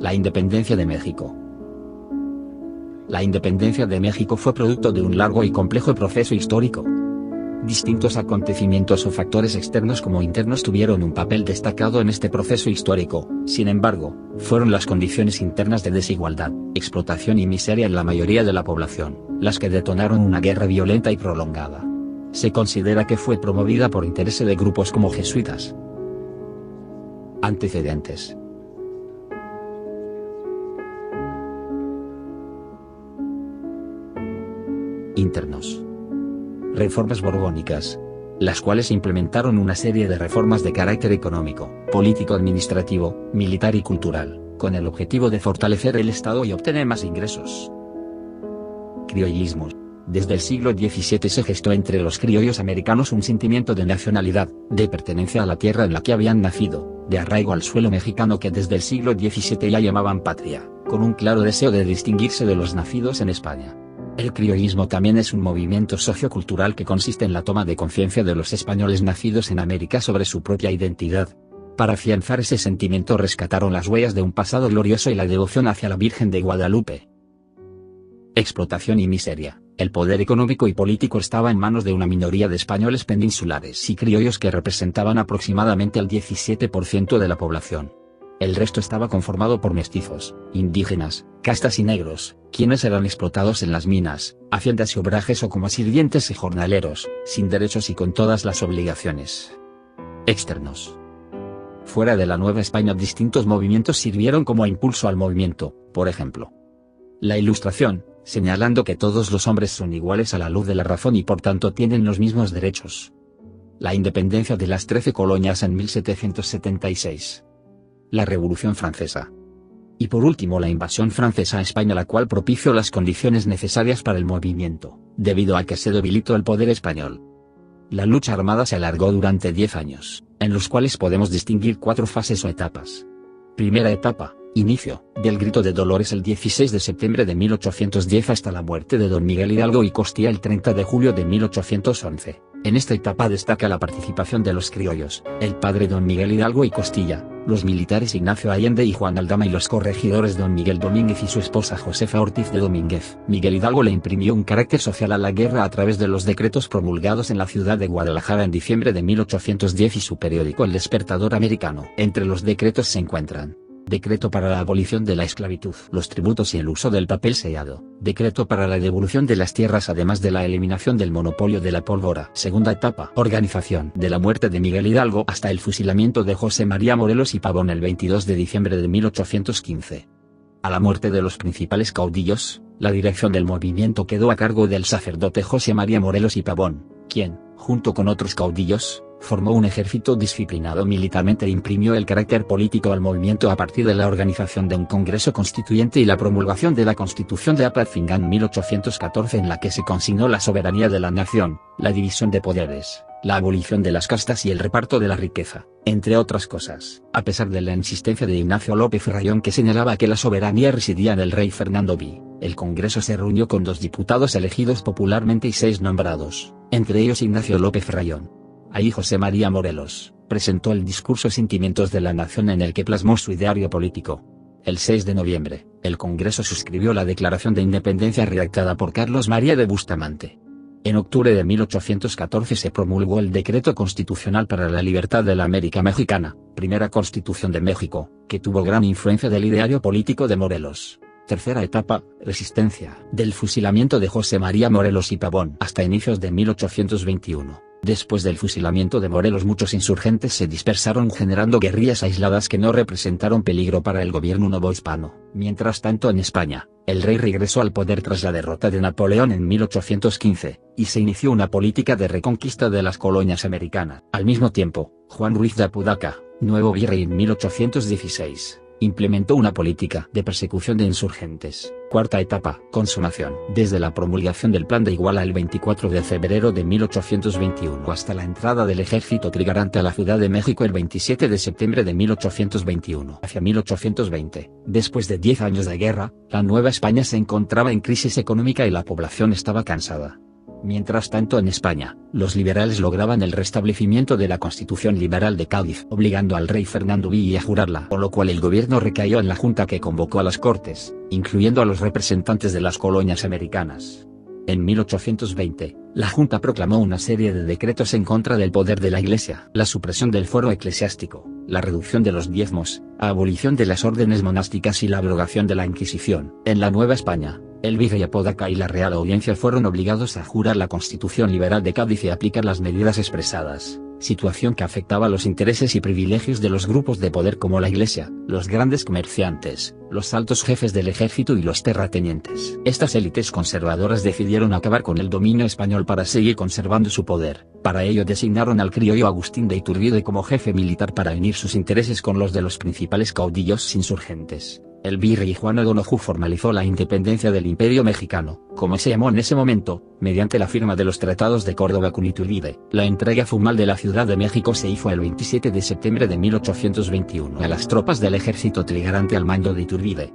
La independencia de México. La independencia de México fue producto de un largo y complejo proceso histórico. Distintos acontecimientos o factores externos como internos tuvieron un papel destacado en este proceso histórico. Sin embargo, fueron las condiciones internas de desigualdad, explotación y miseria en la mayoría de la población, las que detonaron una guerra violenta y prolongada. Se considera que fue promovida por intereses de grupos como jesuitas. Antecedentes. Internos. Reformas borbónicas, las cuales implementaron una serie de reformas de carácter económico, político-administrativo, militar y cultural, con el objetivo de fortalecer el Estado y obtener más ingresos. Criollismos. Desde el siglo XVII se gestó entre los criollos americanos un sentimiento de nacionalidad, de pertenencia a la tierra en la que habían nacido, de arraigo al suelo mexicano que desde el siglo XVII ya llamaban patria, con un claro deseo de distinguirse de los nacidos en España. El criollismo también es un movimiento sociocultural que consiste en la toma de conciencia de los españoles nacidos en América sobre su propia identidad. Para afianzar ese sentimiento rescataron las huellas de un pasado glorioso y la devoción hacia la Virgen de Guadalupe. Explotación y miseria. El poder económico y político estaba en manos de una minoría de españoles peninsulares y criollos que representaban aproximadamente al 17% de la población. El resto estaba conformado por mestizos, indígenas, castas y negros, quienes eran explotados en las minas, haciendas y obrajes o como sirvientes y jornaleros, sin derechos y con todas las obligaciones. Externos. Fuera de la Nueva España distintos movimientos sirvieron como impulso al movimiento, por ejemplo. La Ilustración, señalando que todos los hombres son iguales a la luz de la razón y por tanto tienen los mismos derechos. La independencia de las 13 colonias en 1776. La Revolución Francesa. Y por último la invasión francesa a España, la cual propició las condiciones necesarias para el movimiento, debido a que se debilitó el poder español. La lucha armada se alargó durante 10 años, en los cuales podemos distinguir 4 fases o etapas. Primera etapa, inicio, del Grito de Dolores el 16 de septiembre de 1810 hasta la muerte de don Miguel Hidalgo y Costilla el 30 de julio de 1811. En esta etapa destaca la participación de los criollos, el padre don Miguel Hidalgo y Costilla, los militares Ignacio Allende y Juan Aldama y los corregidores don Miguel Domínguez y su esposa Josefa Ortiz de Domínguez. Miguel Hidalgo le imprimió un carácter social a la guerra a través de los decretos promulgados en la ciudad de Guadalajara en diciembre de 1810 y su periódico El Despertador Americano. Entre los decretos se encuentran: Decreto para la abolición de la esclavitud, los tributos y el uso del papel sellado. Decreto para la devolución de las tierras además de la eliminación del monopolio de la pólvora. Segunda etapa. Organización. De la muerte de Miguel Hidalgo hasta el fusilamiento de José María Morelos y Pavón el 22 de diciembre de 1815. A la muerte de los principales caudillos, la dirección del movimiento quedó a cargo del sacerdote José María Morelos y Pavón, quien, junto con otros caudillos, formó un ejército disciplinado militarmente e imprimió el carácter político al movimiento a partir de la organización de un Congreso Constituyente y la promulgación de la Constitución de Apatzingán en 1814, en la que se consignó la soberanía de la nación, la división de poderes, la abolición de las castas y el reparto de la riqueza, entre otras cosas. A pesar de la insistencia de Ignacio López Rayón, que señalaba que la soberanía residía en el rey Fernando V, el Congreso se reunió con 2 diputados elegidos popularmente y 6 nombrados, entre ellos Ignacio López Rayón. Ahí José María Morelos presentó el discurso Sentimientos de la Nación, en el que plasmó su ideario político. El 6 de noviembre, el Congreso suscribió la Declaración de Independencia redactada por Carlos María de Bustamante. En octubre de 1814 se promulgó el Decreto Constitucional para la Libertad de la América Mexicana, primera Constitución de México, que tuvo gran influencia del ideario político de Morelos. Tercera etapa, resistencia. Del fusilamiento de José María Morelos y Pavón hasta inicios de 1821. Después del fusilamiento de Morelos, muchos insurgentes se dispersaron generando guerrillas aisladas que no representaron peligro para el gobierno novohispano. Mientras tanto, en España, el rey regresó al poder tras la derrota de Napoleón en 1815, y se inició una política de reconquista de las colonias americanas. Al mismo tiempo, Juan Ruiz de Apodaca, nuevo virrey en 1816, implementó una política de persecución de insurgentes. Cuarta etapa, consumación. Desde la promulgación del Plan de Iguala el 24 de febrero de 1821 hasta la entrada del ejército trigarante a la Ciudad de México el 27 de septiembre de 1821. Hacia 1820, después de 10 años de guerra, la Nueva España se encontraba en crisis económica y la población estaba cansada. Mientras tanto en España, los liberales lograban el restablecimiento de la Constitución Liberal de Cádiz, obligando al rey Fernando VI a jurarla, con lo cual el gobierno recayó en la Junta que convocó a las Cortes, incluyendo a los representantes de las colonias americanas. En 1820, la Junta proclamó una serie de decretos en contra del poder de la Iglesia: la supresión del fuero eclesiástico, la reducción de los diezmos, abolición de las órdenes monásticas y la abrogación de la Inquisición. En la Nueva España, el virrey Apodaca y la Real Audiencia fueron obligados a jurar la Constitución Liberal de Cádiz y aplicar las medidas expresadas, situación que afectaba los intereses y privilegios de los grupos de poder como la Iglesia, los grandes comerciantes, los altos jefes del ejército y los terratenientes. Estas élites conservadoras decidieron acabar con el dominio español para seguir conservando su poder. Para ello designaron al criollo Agustín de Iturbide como jefe militar para unir sus intereses con los de los principales caudillos insurgentes. El virrey Juan O'Donoghue formalizó la independencia del Imperio Mexicano, como se llamó en ese momento, mediante la firma de los Tratados de Córdoba con Iturbide. La entrega formal de la Ciudad de México se hizo el 27 de septiembre de 1821 a las tropas del ejército trigarante al mando de Iturbide.